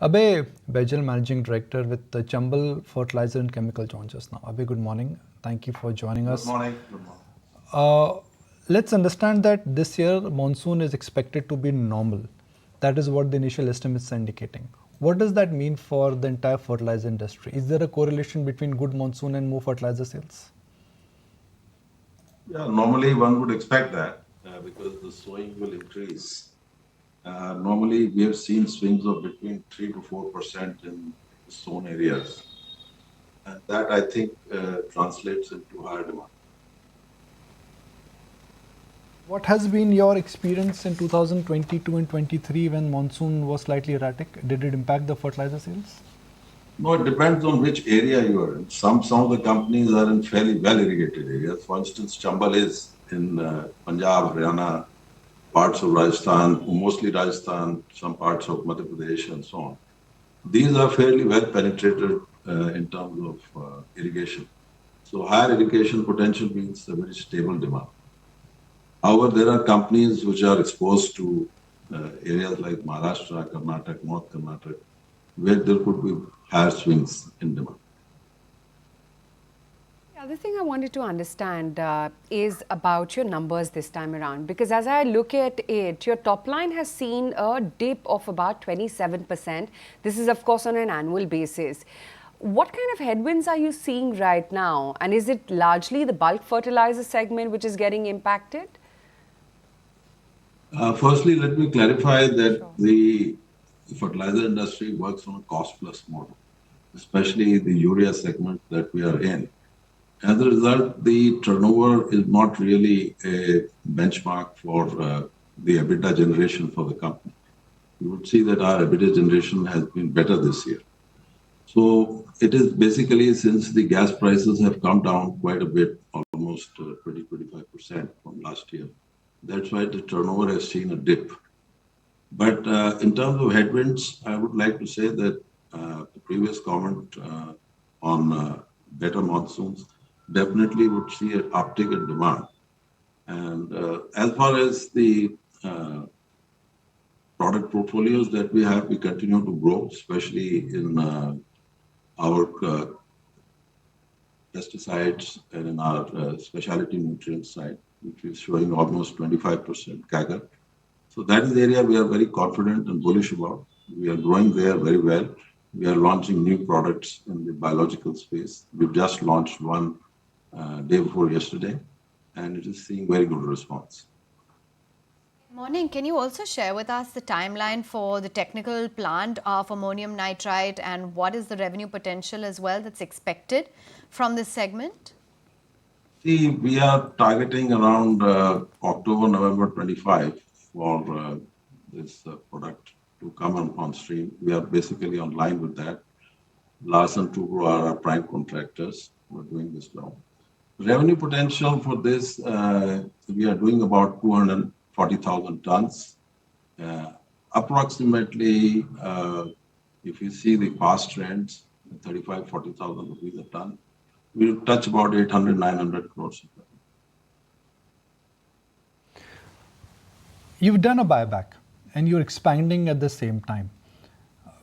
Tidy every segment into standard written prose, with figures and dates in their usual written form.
Abhay Baijal, Managing Director with the Chambal Fertilizer and Chemical joins us now. Abhay, good morning. Thank you for joining us. Good morning. Good morning. Let's understand that this year monsoon is expected to be normal. That is what the initial estimates are indicating. What does that mean for the entire fertilizer industry? Is there a correlation between good monsoon and more fertilizer sales? Yeah, normally one would expect that because the sowing will increase. Normally we have seen swings of between 3 to 4% in sown areas. And that I think translates into higher demand. What has been your experience in 2022 and 23 when monsoon was slightly erratic? Did it impact the fertilizer sales? No, it depends on which area you are in. Some of the companies are in fairly well irrigated areas. For instance, Chambal is in Punjab, Haryana, parts of Rajasthan, mostly Rajasthan, some parts of Madhya Pradesh and so on. These are fairly well penetrated in terms of irrigation. So higher irrigation potential means a very stable demand. However, there are companies which are exposed to areas like Maharashtra, Karnataka, North Karnataka, where there could be higher swings in demand. The other thing I wanted to understand is about your numbers this time around, because as I look at it, your top line has seen a dip of about 27%. This is, of course, on an annual basis. What kind of headwinds are you seeing right now? And is it largely the bulk fertilizer segment which is getting impacted? Firstly, let me clarify that the fertilizer industry works on a cost-plus model, especially the urea segment that we are in. As a result, the turnover is not really a benchmark for the EBITDA generation for the company. You would see that our EBITDA generation has been better this year. So it is basically since the gas prices have come down quite a bit, almost 20-25% from last year. That's why the turnover has seen a dip. But in terms of headwinds, I would like to say that the previous comment on better monsoons definitely would see an uptick in demand. And as far as the product portfolios that we have, we continue to grow, especially in our pesticides and in our specialty nutrients side, which is showing almost 25% CAGR. So that is the area we are very confident and bullish about. We are growing there very well. We are launching new products in the biological space. We've just launched one day before yesterday, and it is seeing very good response. Morning. Can you also share with us the timeline for the technical plant of ammonium nitrate and what is the revenue potential as well that's expected from this segment? See, we are targeting around October, November 25 for this product to come on stream. We are basically on line with that. Larsen & Toubro are our prime contractors. We're doing this now. Revenue potential for this, we are doing about 240,000 tons. Approximately, if you see the past trends, 35,000-40,000 rupees a ton, we'll touch about 800-900 crores. You've done a buyback and you're expanding at the same time,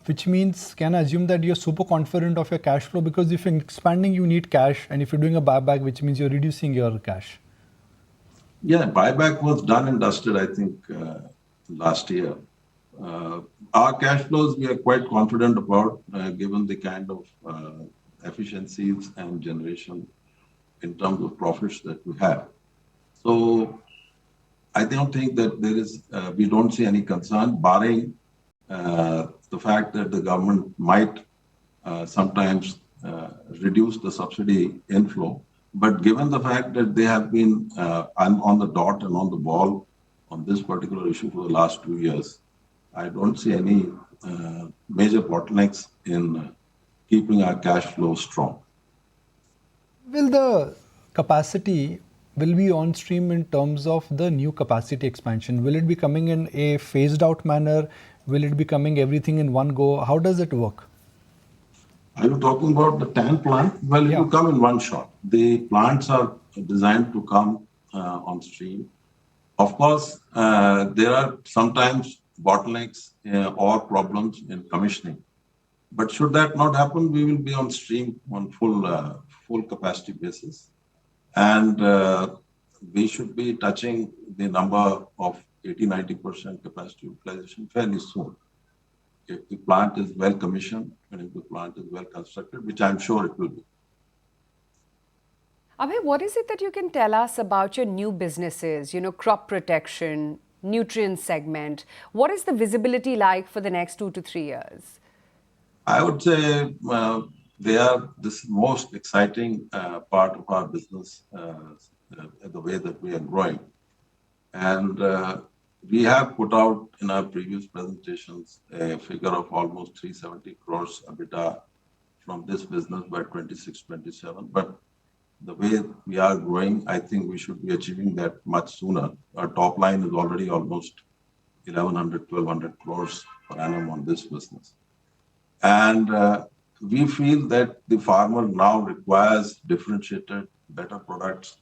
which means can I assume that you're super confident of your cash flow? Because if you're expanding, you need cash, and if you're doing a buyback, which means you're reducing your cash. Yeah, buyback was done and dusted, I think, last year. Our cash flows, we are quite confident about, given the kind of efficiencies and generation in terms of profits that we have. So I don't think that there is, we don't see any concern, barring the fact that the government might sometimes reduce the subsidy inflow. But given the fact that they have been on the dot and on the ball on this particular issue for the last 2 years, I don't see any major bottlenecks in keeping our cash flow strong. Will the capacity will be on stream in terms of the new capacity expansion? Will it be coming in a phased out manner? Will it be coming everything in one go? How does it work? Are you talking about the TAN plant? Well, it will come in one shot. The plants are designed to come on stream. Of course, there are sometimes bottlenecks or problems in commissioning. But should that not happen, we will be on stream on full capacity basis. And we should be touching the number of 80-90% capacity utilization fairly soon. If the plant is well commissioned and if the plant is well constructed, which I'm sure it will be. Abhay, what is it that you can tell us about your new businesses, crop protection, nutrient segment? What is the visibility like for the next 2 to 3 years? I would say they are this most exciting part of our business, the way that we are growing. And we have put out in our previous presentations a figure of almost 370 crores EBITDA from this business by 26-27. But the way we are growing, I think we should be achieving that much sooner. Our top line is already almost 1,100-1,200 crores per annum on this business. And we feel that the farmer now requires differentiated, better products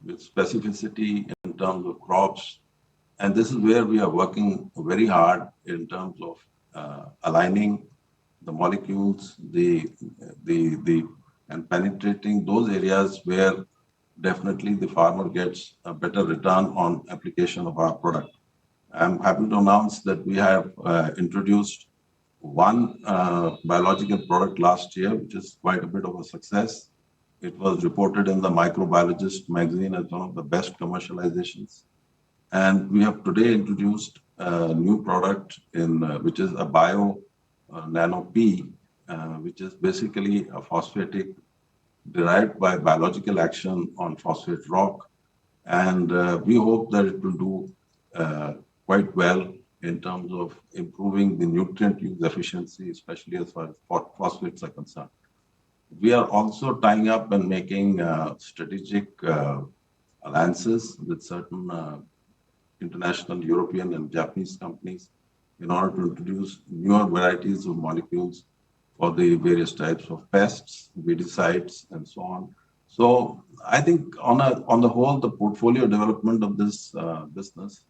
with specificity in terms of crops. And this is where we are working very hard in terms of aligning the molecules, and penetrating those areas where definitely the farmer gets a better return on application of our product. I'm happy to announce that we have introduced one biological product last year, which is quite a bit of a success. It was reported in the Microbiologist magazine as one of the best commercializations. And we have today introduced a new product which is a Bio Nano P, which is basically a phosphatic derived by biological action on phosphate rock. And we hope that it will do quite well in terms of improving the nutrient use efficiency, especially as far as phosphates are concerned. We are also tying up and making strategic alliances with certain international European and Japanese companies in order to introduce newer varieties of molecules for the various types of pests, weedicides, and so on. So I think on the whole, the portfolio development of this business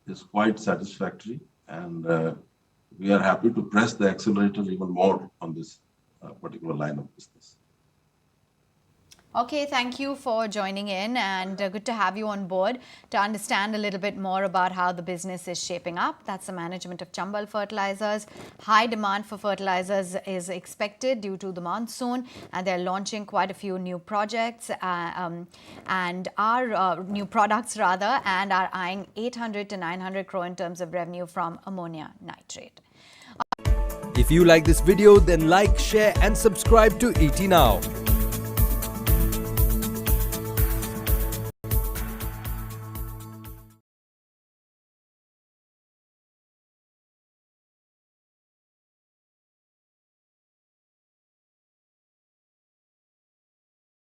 is quite satisfactory, and we are happy to press the accelerator even more on this particular line of business. Okay, thank you for joining in, and good to have you on board to understand a little bit more about how the business is shaping up. That's the management of Chambal Fertilizers. High demand for fertilizers is expected due to the monsoon, and they're launching quite a few new projects and our new products rather, and are eyeing 800 to 900 crore in terms of revenue from Ammonium Nitrate. If you like this video, then like, share and subscribe to ET Now.